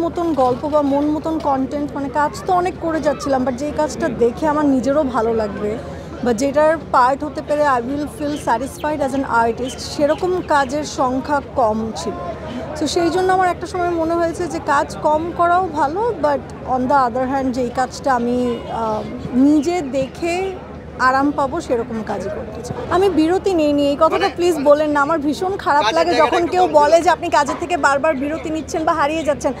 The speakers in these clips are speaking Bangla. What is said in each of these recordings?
মতন গল্প বা মন মতন কন্টেন্ট, মানে কাজ তো অনেক করে যাচ্ছিলাম, বাট যেই কাজটা দেখে আমার নিজেরও ভালো লাগবে বা যেটার পার্ট হতে পেরে I will feel satisfied as an artist, সেরকম কাজের সংখ্যা কম ছিল। তো সেই জন্য আমার একটা সময় মনে হয়েছে যে কাজ কম করাও ভালো, but on the other hand যেই কাজটা আমি নিজে দেখে আরাম পাবো সেরকম কাজই করতে চাই। আমি বিরতি নিইনি, এই কথাটা প্লিজ বলেন না। আমার ভীষণ খারাপ লাগে যখন কেউ বলে যে আপনি কাজের থেকে বারবার বিরতি নিচ্ছেন বা হারিয়ে যাচ্ছেন।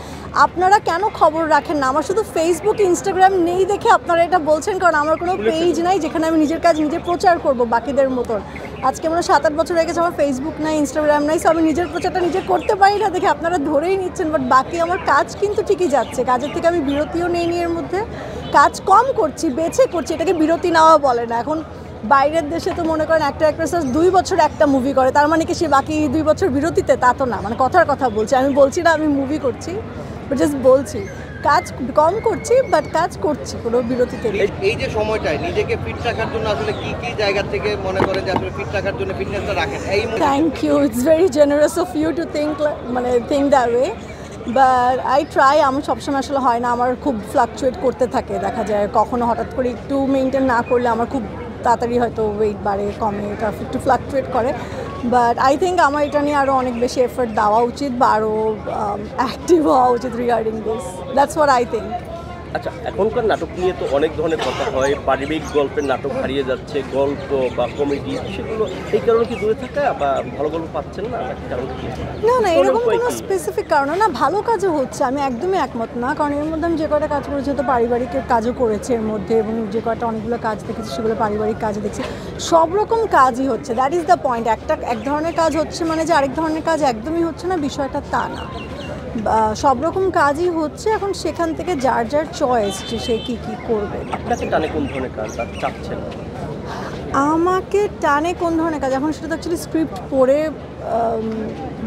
আপনারা কেন খবর রাখেন না? আমার শুধু ফেসবুক ইনস্টাগ্রাম নেই দেখে আপনারা এটা বলছেন, কারণ আমার কোনো পেজ নাই যেখানে আমি নিজের কাজ নিজে প্রচার করব বাকিদের মতন। আজকে মনে 7-8 বছর হয়ে গেছে, আমার ফেসবুক নাই, ইনস্টাগ্রাম নাই, সো আমি নিজের প্রচারটা নিজে করতে পারি না দেখে আপনারা ধরেই নিচ্ছেন। বাট বাকি আমার কাজ কিন্তু ঠিকই যাচ্ছে, কাজের থেকে আমি বিরতিও নেইনি। এর মধ্যে কাজ কম করছি, বেছে করছি, এটাকে বিরতি নেওয়া বলে না। এখন বাইরের দেশে তো মনে করেন একটা অ্যাক্ট্রেস 2 বছর একটা মুভি করে, তার মানে কি সে বাকি 2 বছর বিরতিতে? তা তো না, মানে কথার কথা বলছি, আমি বলছি না আমি মুভি করছি, বাট জাস্ট বলছি কাজ কম করছি, বাট কাজ করছি, কোনো বিরতিতে নেই। এই যে সময়টায় নিজেকে ফিট রাখার জন্য আসলে কি কি জায়গা থেকে মনে করেন যে আসলে ফিট রাখার জন্য ফিটনেসটা রাখেন? এই thank you, it's very generous of you to think that way, but I try. আমার সবসময় আসলে হয় না, আমার খুব ফ্লাকচুয়েট করতে থাকে, দেখা যায় কখনো হঠাৎ করে একটু মেনটেন না করলে আমার খুব তাড়াতাড়ি হয়তো ওয়েট বাড়ে কমে, এটা একটু ফ্লাকচুয়েট করে। বাট আই থিঙ্ক আমার এটা নিয়ে আরও অনেক বেশি এফোর্ট দেওয়া উচিত বা আরও অ্যাক্টিভ হওয়া উচিত regarding this, that's what I think. আচ্ছা, এখনকার নাটক নিয়ে তো অনেক ধরনের কথা হয়, পারিবারিক গল্পের নাটক হারিয়ে যাচ্ছে, গল্প বা কমেডি, সেগুলো এই কারণে কি দূরে থাকা বা ভালো গল্প পাচ্ছেন না? না না, এরকম কোনো স্পেসিফিক কারণে না, ভালো কাজও হচ্ছে, আমি একদমই একমত না। কারণ এর মধ্যে আমি যে কয়টা কাজ করেছি, তো পারিবারিক কাজও করেছে এর মধ্যে, এবং যে কয়টা অনেকগুলো কাজ দেখেছি সেগুলো পারিবারিক কাজ দেখছি, সব রকম কাজই হচ্ছে। That is the point. এক ধরনের কাজ হচ্ছে মানে যে আরেক ধরনের কাজ একদমই হচ্ছে না, বিষয়টা তা না। সব রকম কাজই হচ্ছে, এখন সেখান থেকে যার যার চয়েস যে সে কী কী করবে। আপনাকে টানে কোন ধরনের কাজ চাচ্ছেন? আমাকে টানে কোন ধরনের কাজ, এখন সেটা তো অ্যাকচুয়ালি স্ক্রিপ্ট পড়ে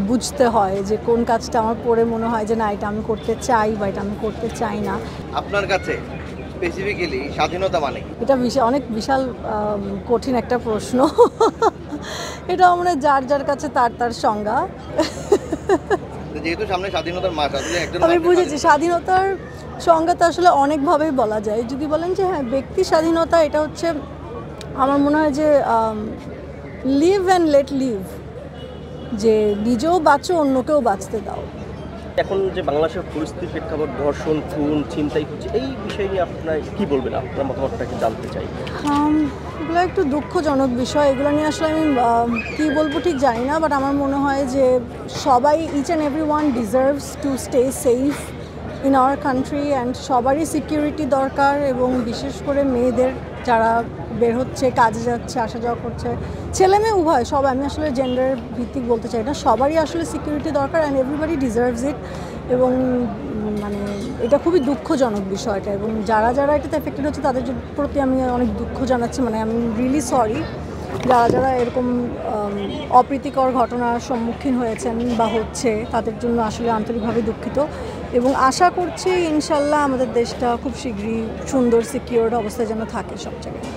বুঝতে হয় যে কোন কাজটা আমার পড়ে মনে হয় যে না এটা আমি করতে চাই বা এটা আমি করতে চাই না। আপনার কাছে স্পেসিফিক্যালি স্বাধীনতা মানে কি? এটা অনেক বিশাল কঠিন একটা প্রশ্ন। এটা মানে যার যার কাছে তার তার সংজ্ঞা। যেহেতু সামনে স্বাধীনতার মাস, আসলে একজন আমি বুঝেছি, স্বাধীনতার সংজ্ঞা তো আসলে অনেকভাবেই বলা যায়। যদি বলেন যে হ্যাঁ ব্যক্তি স্বাধীনতা, এটা হচ্ছে আমার মনে হয় যে লিভ অ্যান্ড লেট লিভ, যে নিজেও বাঁচো অন্যকেও বাঁচতে দাও। এখন যে বাংলাদেশের পরিস্থিতির প্রেক্ষাপট, ধর্ষণ, খুন, ছিনতাই হচ্ছে, এই বিষয় নিয়ে আপনার কি বলবেন? আপনার মতামতটাকে জানতে চাই। এগুলো একটু দুঃখজনক বিষয়, এগুলো নিয়ে আসলে আমি কী বলবো ঠিক জানি না, বাট আমার মনে হয় যে সবাই, each and every one deserves to stay safe in our country, and সবারই সিকিউরিটি দরকার, এবং বিশেষ করে মেয়েদের যারা বের হচ্ছে, কাজে যাচ্ছে, আসা যাওয়া করছে, ছেলে মেয়ে উভয়, সব, আমি আসলে জেন্ডার ভিত্তিক বলতে চাই না, সবারই আসলে সিকিউরিটি দরকার, অ্যান্ড এভরিবডি ডিজার্ভস ইট। এবং মানে এটা খুবই দুঃখজনক বিষয়টা, এবং যারা যারা এটাতে এফেক্টেড হচ্ছে তাদের প্রতি আমি অনেক দুঃখ জানাচ্ছি। মানে আমি রিয়েলি সরি যারা যারা এরকম অপ্রীতিকর ঘটনার সম্মুখীন হয়েছেন বা হচ্ছে, তাদের জন্য আসলে আন্তরিকভাবে দুঃখিত, এবং আশা করছি ইনশাল্লাহ আমাদের দেশটা খুব শীঘ্রই সুন্দর সিকিউরড অবস্থায় যেন থাকে সব জায়গায়।